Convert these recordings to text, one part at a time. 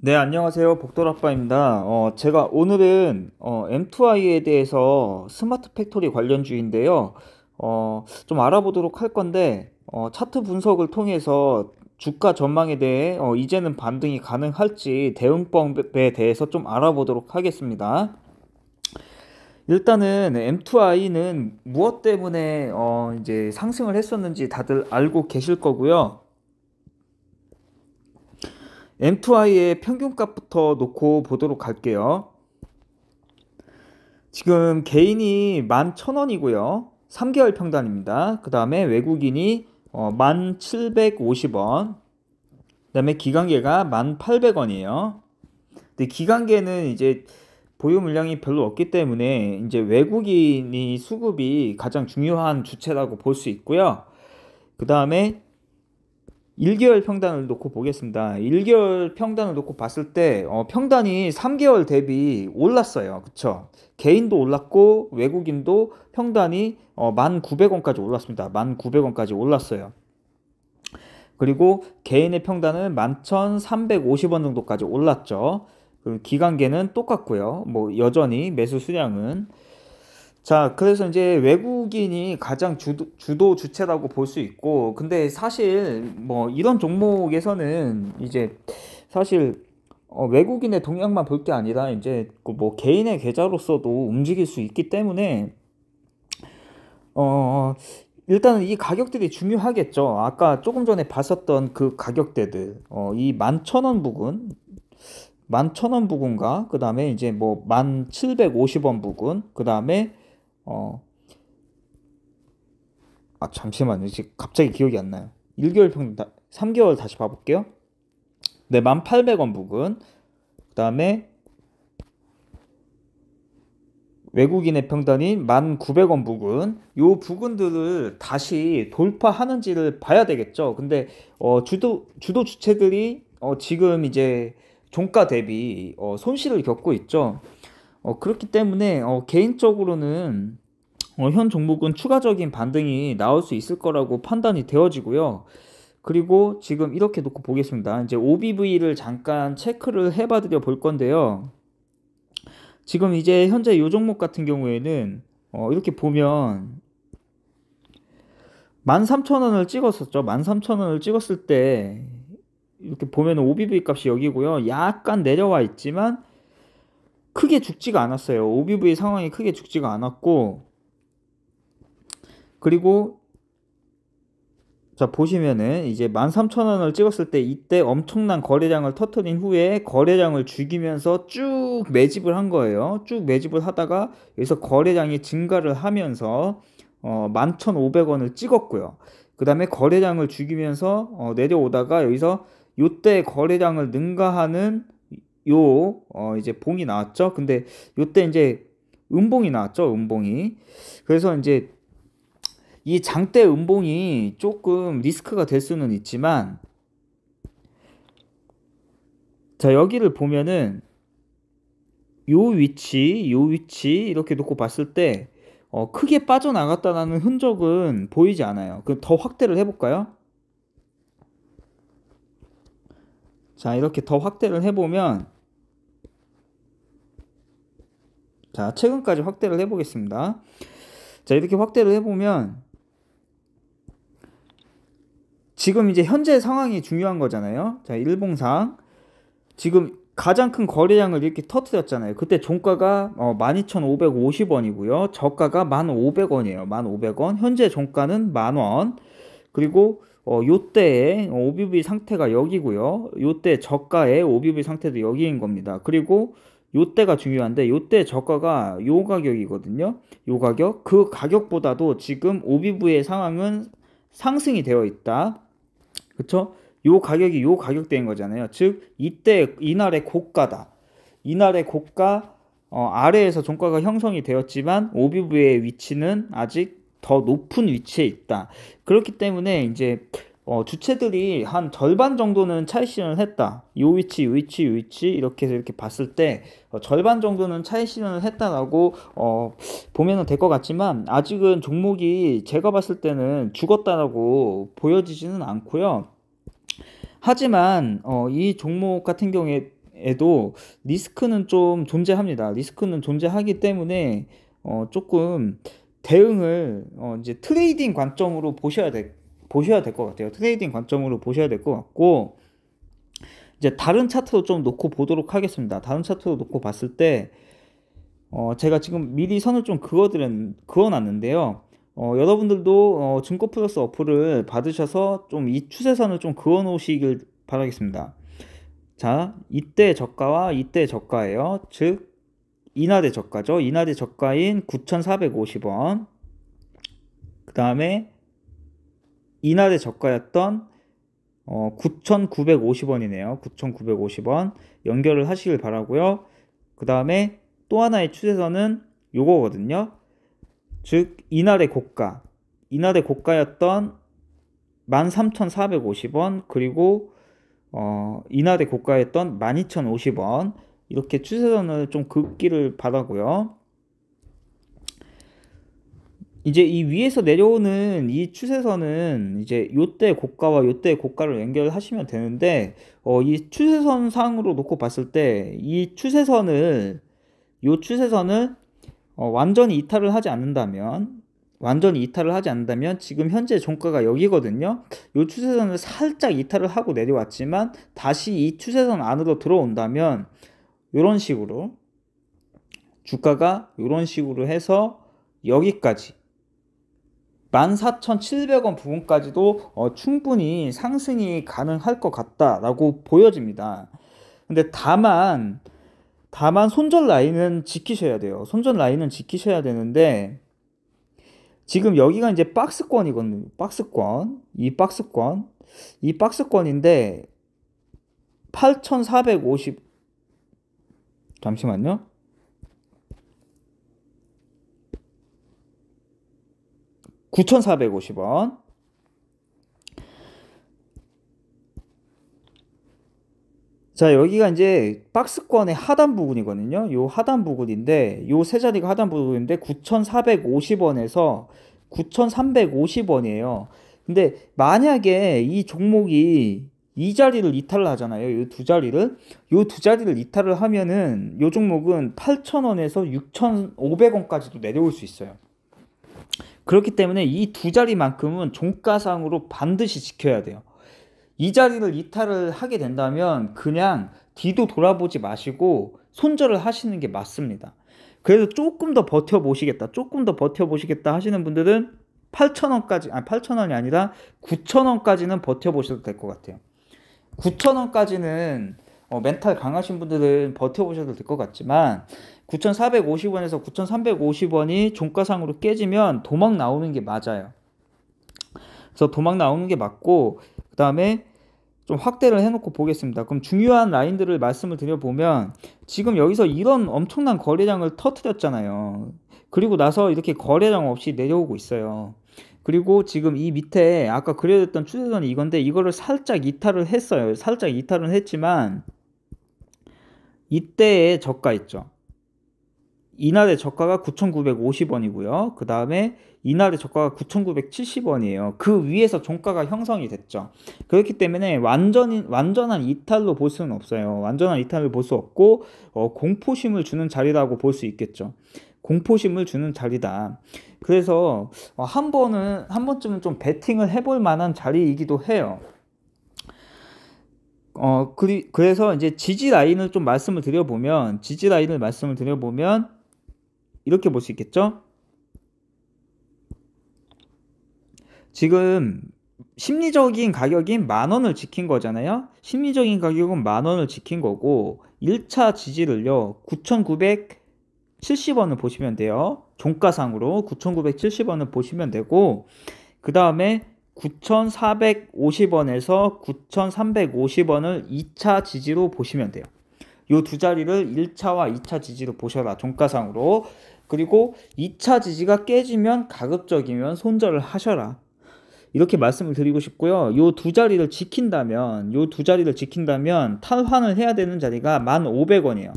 네, 안녕하세요. 복돌아빠입니다. 제가 오늘은 M2I에 대해서 스마트 팩토리 관련주인데요. 좀 알아보도록 할 건데, 차트 분석을 통해서 주가 전망에 대해 이제는 반등이 가능할지 대응법에 대해서 좀 알아보도록 하겠습니다. 일단은 M2I는 무엇 때문에 이제 상승을 했었는지 다들 알고 계실 거고요. M2I의 평균값부터 놓고 보도록 할게요. 지금 개인이 11,000원이고요. 3개월 평단입니다. 그 다음에 외국인이 1,750원. 그 다음에 기관계가 1,800원이에요. 근데 기관계는 이제 보유 물량이 별로 없기 때문에 이제 외국인이 수급이 가장 중요한 주체라고 볼 수 있고요. 그 다음에 1개월 평단을 놓고 보겠습니다. 1개월 평단을 놓고 봤을 때 평단이 3개월 대비 올랐어요. 그쵸? 개인도 올랐고 외국인도 평단이 1,900원까지 올랐습니다. 1,900원까지 올랐어요. 그리고 개인의 평단은 11,350원 정도까지 올랐죠. 그리고 기관계는 똑같고요. 뭐 여전히 매수 수량은 자, 그래서 이제 외국인이 가장 주도 주체라고 볼 수 있고, 근데 사실 뭐 이런 종목에서는 이제 사실 외국인의 동향만 볼 게 아니라 이제 그뭐 개인의 계좌로서도 움직일 수 있기 때문에 어 일단은 이 가격들이 중요하겠죠. 아까 조금 전에 봤었던 그 가격대들, 이 11,000원 부근, 11,000원 부근과 그 다음에 이제 뭐 1,750원 부근, 그 다음에 어 잠시만요. 지금 갑자기 기억이 안 나요. 1개월 평균, 3개월 다시 봐볼게요. 네, 1,800원 부근. 그 다음에 외국인의 평단인 1,900원 부근. 요 부근들을 다시 돌파하는지를 봐야 되겠죠. 근데, 주도 주체들이, 지금 이제 종가 대비, 손실을 겪고 있죠. 그렇기 때문에, 개인적으로는, 현 종목은 추가적인 반등이 나올 수 있을 거라고 판단이 되어지고요. 그리고 지금 이렇게 놓고 보겠습니다. 이제 OBV를 잠깐 체크를 해봐 드려 볼 건데요. 지금 이제 현재 이 종목 같은 경우에는 이렇게 보면 13,000원을 찍었었죠. 13,000원을 찍었을 때 이렇게 보면 OBV 값이 여기고요. 약간 내려와 있지만 크게 죽지가 않았어요. OBV 상황이 크게 죽지가 않았고, 그리고 자, 보시면은 이제 13,000원을 찍었을 때 이때 엄청난 거래량을 터뜨린 후에 거래량을 죽이면서 쭉 매집을 한 거예요. 쭉 매집을 하다가 여기서 거래량이 증가를 하면서 11,500원을 찍었고요. 그 다음에 거래량을 죽이면서 내려오다가 여기서 요때 거래량을 능가하는 이제 봉이 나왔죠. 근데 요때 이제 음봉이 나왔죠. 음봉이. 그래서 이제 이 장대 음봉이 조금 리스크가 될 수는 있지만, 자, 여기를 보면은 요 위치 이렇게 놓고 봤을 때 크게 빠져나갔다는 흔적은 보이지 않아요. 그럼 더 확대를 해볼까요? 자, 이렇게 더 확대를 해보면, 자, 최근까지 확대를 해보겠습니다. 자, 이렇게 확대를 해보면 지금 이제 현재 상황이 중요한 거잖아요. 자, 일봉상 지금 가장 큰 거래량을 이렇게 터뜨렸잖아요. 그때 종가가 12,550원이고요. 저가가 1,500원이에요. 1,500원. 현재 종가는 10,000원. 그리고 요때의 OBV 상태가 여기고요. 요때 저가의 OBV 상태도 여기인 겁니다. 그리고 요때가 중요한데 요때 저가가 요 가격이거든요. 요 가격. 그 가격보다도 지금 OBV의 상황은 상승이 되어 있다. 그쵸? 요 가격이 요 가격대인 거잖아요. 즉 이때 이날의 고가다. 이날의 고가 아래에서 종가가 형성이 되었지만 OBV의 위치는 아직 더 높은 위치에 있다. 그렇기 때문에 이제 주체들이 한 절반 정도는 차익 실현을 했다. 요 위치, 요 위치, 요 위치 이렇게 해서 이렇게 봤을 때 절반 정도는 차익 실현을 했다라고 보면은 될 것 같지만 아직은 종목이 제가 봤을 때는 죽었다라고 보여지지는 않고요. 하지만 이 종목 같은 시장에도 리스크는 좀 존재합니다. 리스크는 존재하기 때문에 조금 대응을 이제 트레이딩 관점으로 보셔야 될 것 같아요. 트레이딩 관점으로 보셔야 될 것 같고, 이제 다른 차트도 좀 놓고 보도록 하겠습니다. 다른 차트도 놓고 봤을 때 제가 지금 미리 선을 좀 그어놨는데요. 여러분들도 증거 플러스 어플을 받으셔서 좀 이 추세선을 좀 그어 놓으시길 바라겠습니다. 자, 이때 저가와 이때 저가예요. 즉 이날의 저가죠. 이날의 저가인 9,450원, 그 다음에 이날의 저가였던 9,950원이네요. 9,950원 연결을 하시길 바라고요. 그 다음에 또 하나의 추세선은 요거거든요. 즉 이날의 고가였던 13,450원, 그리고 이날의 고가였던 12,050원, 이렇게 추세선을 좀 긋기를 바라고요. 이제 이 위에서 내려오는 이 추세선은 이제 요때 고가와 요때 고가를 연결하시면 되는데, 이 추세선 상으로 놓고 봤을 때 이 추세선을 완전히 이탈을 하지 않는다면 지금 현재 종가가 여기거든요. 이 추세선을 살짝 이탈을 하고 내려왔지만 다시 이 추세선 안으로 들어온다면 이런 식으로 주가가 이런 식으로 해서 여기까지 14,700원 부분까지도 충분히 상승이 가능할 것 같다라고 보여집니다. 근데 다만 손절 라인은 지키셔야 돼요. 손절 라인은 지키셔야 되는데, 지금 여기가 이제 박스권이거든요. 이 박스권인데 8,450, 잠시만요. 9,450원. 자, 여기가 이제 박스권의 하단 부분이거든요. 요 하단 부분인데, 요 세 자리가 하단 부분인데 9,450원에서 9,350원이에요. 근데 만약에 이 종목이 이 자리를 이탈을 하잖아요. 요 두 자리를 이탈을 하면은 요 종목은 8,000원에서 6,500원까지도 내려올 수 있어요. 그렇기 때문에 이 두 자리만큼은 종가상으로 반드시 지켜야 돼요. 이 자리를 이탈을 하게 된다면 그냥 뒤도 돌아보지 마시고 손절을 하시는 게 맞습니다. 그래서 조금 더 버텨보시겠다 하시는 분들은 8,000원이 아니라 9,000원까지는 버텨보셔도 될 것 같아요. 9,000원까지는 멘탈 강하신 분들은 버텨보셔도 될 것 같지만 9,450원에서 9,350원이 종가상으로 깨지면 도망 나오는 게 맞아요. 그래서 도망 나오는 게 맞고, 그 다음에 좀 확대를 해놓고 보겠습니다. 그럼 중요한 라인들을 말씀을 드려보면, 지금 여기서 이런 엄청난 거래량을 터뜨렸잖아요. 그리고 나서 이렇게 거래량 없이 내려오고 있어요. 그리고 지금 이 밑에 아까 그려졌던 추세선이 이건데, 이거를 살짝 이탈을 했어요. 살짝 이탈은 했지만 이때의 저가 있죠. 이날의 저가가 9,950원이고요. 그 다음에 이날의 저가가 9,970원이에요. 그 위에서 종가가 형성이 됐죠. 그렇기 때문에 완전한 이탈로 볼 수는 없어요. 완전한 이탈을 볼 수 없고, 공포심을 주는 자리라고 볼 수 있겠죠. 공포심을 주는 자리다. 그래서 한 번쯤은 좀 베팅을 해볼 만한 자리이기도 해요. 그래서 이제 지지 라인을 말씀을 드려보면 이렇게 볼 수 있겠죠. 지금 심리적인 가격인 10,000원을 지킨 거잖아요. 심리적인 가격은 10,000원을 지킨 거고, 1차 지지를요 9,970원을 보시면 돼요. 종가상으로 9,970원을 보시면 되고, 그 다음에 9,450원에서 9,350원을 2차 지지로 보시면 돼요. 요 두 자리를 1차와 2차 지지로 보셔라, 종가상으로. 그리고 2차 지지가 깨지면 가급적이면 손절을 하셔라, 이렇게 말씀을 드리고 싶고요. 요 두 자리를 지킨다면 탈환을 해야 되는 자리가 1,500원이에요.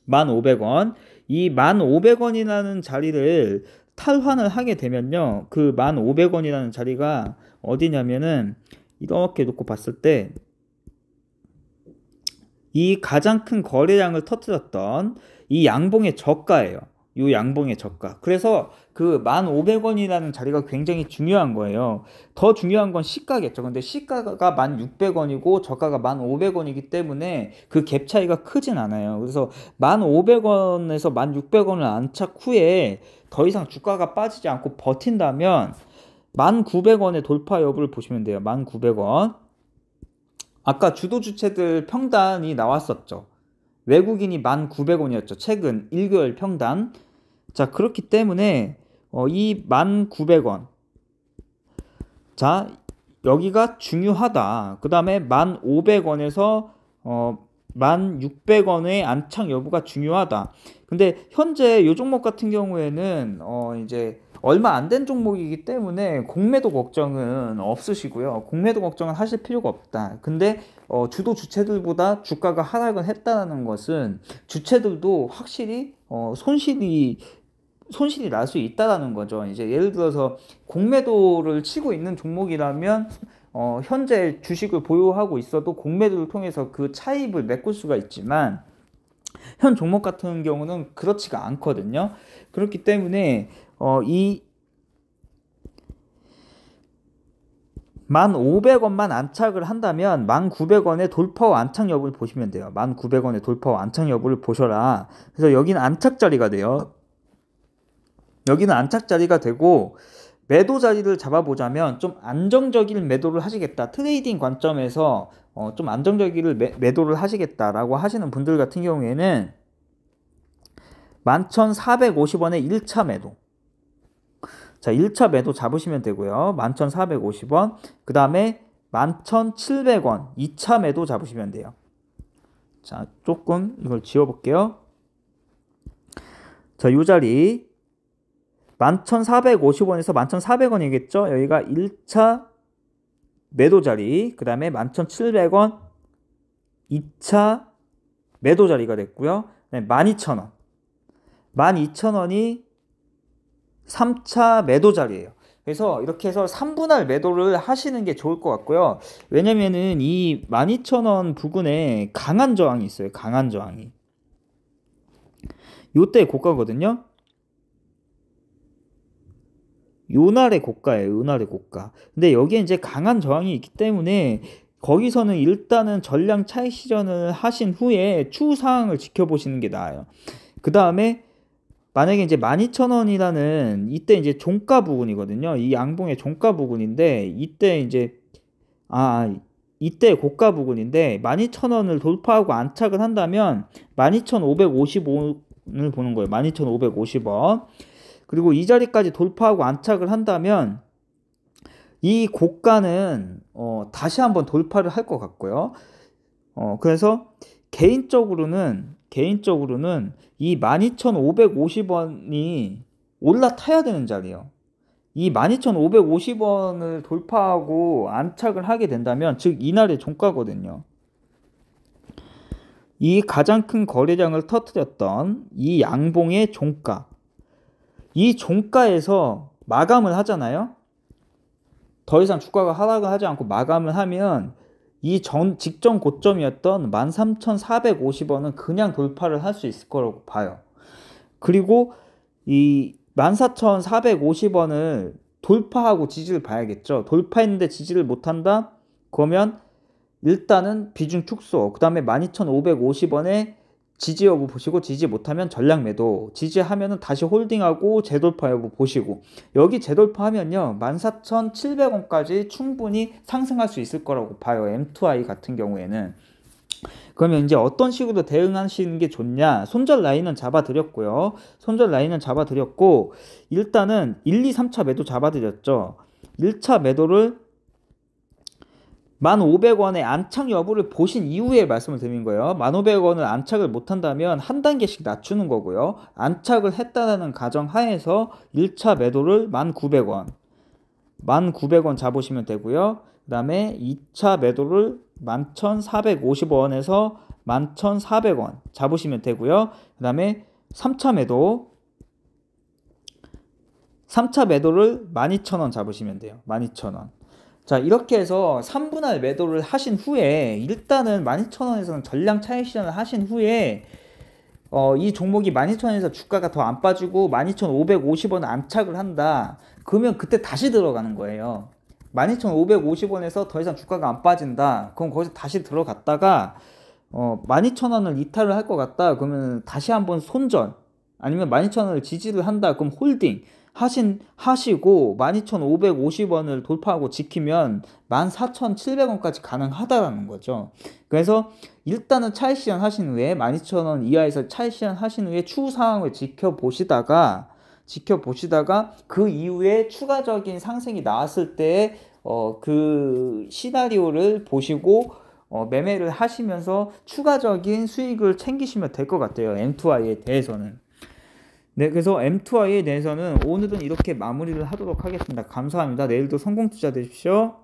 1,500원. 이 1,500원이라는 자리를 탈환을 하게 되면요, 그 1,500원이라는 자리가 어디냐면은 이렇게 놓고 봤을 때 이 가장 큰 거래량을 터뜨렸던 이 양봉의 저가예요. 이 양봉의 저가. 그래서 그 1,500원이라는 자리가 굉장히 중요한 거예요. 더 중요한 건 시가겠죠. 근데 시가가 1,600원이고 저가가 1,500원이기 때문에 그 갭 차이가 크진 않아요. 그래서 1,500원에서 1,600원을 안착 후에 더 이상 주가가 빠지지 않고 버틴다면 1,900원의 돌파 여부를 보시면 돼요. 1,900원. 아까 주도 주체들 평단이 나왔었죠. 외국인이 1,900원이었죠. 최근 1개월 평단. 자, 그렇기 때문에 이 1,900원. 자, 여기가 중요하다. 그 다음에 1,500원에서 1,600원의 안착 여부가 중요하다. 근데 현재 이 종목 같은 경우에는 이제 얼마 안 된 종목이기 때문에 공매도 걱정은 없으시고요. 공매도 걱정은 하실 필요가 없다. 근데 주도 주체들보다 주가가 하락을 했다는 것은 주체들도 확실히 손실이 날 수 있다라는 거죠. 이제 예를 들어서 공매도를 치고 있는 종목이라면 현재 주식을 보유하고 있어도 공매도를 통해서 그 차입을 메꿀 수가 있지만 현 종목 같은 경우는 그렇지가 않거든요. 그렇기 때문에 이 1,500원만 안착을 한다면 1,900원의 돌파와 안착 여부를 보시면 돼요. 1,900원의 돌파와 안착 여부를 보셔라. 그래서 여기는 안착 자리가 돼요. 여기는 안착 자리가 되고 매도 자리를 잡아보자면 좀 안정적인 매도를 하시겠다. 트레이딩 관점에서 좀 안정적인 매도를 하시겠다라고 하시는 분들 같은 경우에는 11,450원의 1차 매도. 자, 1차 매도 잡으시면 되고요. 11,450원. 그 다음에 11,700원 2차 매도 잡으시면 돼요. 자, 조금 이걸 지워볼게요. 자, 요 자리 11,450원에서 11,400원이겠죠? 여기가 1차 매도 자리. 그 다음에 11,700원 2차 매도 자리가 됐고요. 12,000원. 12,000원이 3차 매도 자리예요. 그래서 이렇게 해서 3분할 매도를 하시는 게 좋을 것 같고요. 왜냐면은 이 12,000원 부근에 강한 저항이 있어요. 강한 저항이. 요때 고가거든요. 요날의 고가예요. 요날의 고가. 근데 여기에 이제 강한 저항이 있기 때문에 거기서는 일단은 전량 차익 실현을 하신 후에 추후 상황을 지켜보시는 게 나아요. 그 다음에 만약에 이제 12,000원이라는 이때 이제 종가 부근이거든요. 이 양봉의 종가 부근인데 이때 이제 이때 고가 부근인데 12,000원을 돌파하고 안착을 한다면 12,555원을 보는 거예요. 12,550원. 그리고 이 자리까지 돌파하고 안착을 한다면 이 고가는 다시 한번 돌파를 할 것 같고요. 그래서 개인적으로는 이 12,550원이 올라타야 되는 자리예요. 이 12,550원을 돌파하고 안착을 하게 된다면 즉 이날의 종가거든요. 이 가장 큰 거래량을 터뜨렸던 이 양봉의 종가. 이 종가에서 마감을 하잖아요. 더 이상 주가가 하락을 하지 않고 마감을 하면 이 직전 고점이었던 13,450원은 그냥 돌파를 할 수 있을 거라고 봐요. 그리고 이 14,450원을 돌파하고 지지를 봐야겠죠. 돌파했는데 지지를 못한다? 그러면 일단은 비중 축소, 그 다음에 12,550원에 지지 여부 보시고 지지 못하면 전량 매도, 지지하면은 다시 홀딩하고 재돌파 여부 보시고 여기 재돌파하면요 14,700원까지 충분히 상승할 수 있을 거라고 봐요. M2I 같은 경우에는. 그러면 이제 어떤 식으로 대응하시는 게 좋냐? 손절 라인은 잡아드렸고요. 손절 라인은 잡아드렸고 일단은 1, 2, 3차 매도 잡아드렸죠. 1차 매도를 1,500원의 안착 여부를 보신 이후에 말씀을 드린 거예요. 1,500원을 안착을 못한다면 한 단계씩 낮추는 거고요. 안착을 했다는 가정 하에서 1차 매도를 1,900원 1,900원 잡으시면 되고요. 그 다음에 2차 매도를 11,450원에서 11,400원 잡으시면 되고요. 그 다음에 3차 매도를 12,000원 잡으시면 돼요. 12,000원. 자, 이렇게 해서 3분할 매도를 하신 후에 일단은 12,000원에서는 전량 차익 실현을 하신 후에 이 종목이 12,000원에서 주가가 더 안 빠지고 12,550원 안착을 한다. 그러면 그때 다시 들어가는 거예요. 12,550원에서 더 이상 주가가 안 빠진다. 그럼 거기서 다시 들어갔다가 12,000원을 이탈을 할 것 같다. 그러면 다시 한번 손절 아니면 12,000원을 지지를 한다. 그럼 홀딩 하시고 12,550원을 돌파하고 지키면 14,700원까지 가능하다라는 거죠. 그래서 일단은 차익 실현 하신 후에 12,000원 이하에서 차익 실현 하신 후에 추후 상황을 지켜보시다가 그 이후에 추가적인 상승이 나왔을 때 그 시나리오를 보시고 매매를 하시면서 추가적인 수익을 챙기시면 될 것 같아요. M2I에 대해서는. 네, 그래서 M2I에 대해서는 오늘은 이렇게 마무리를 하도록 하겠습니다. 감사합니다. 내일도 성공 투자 되십시오.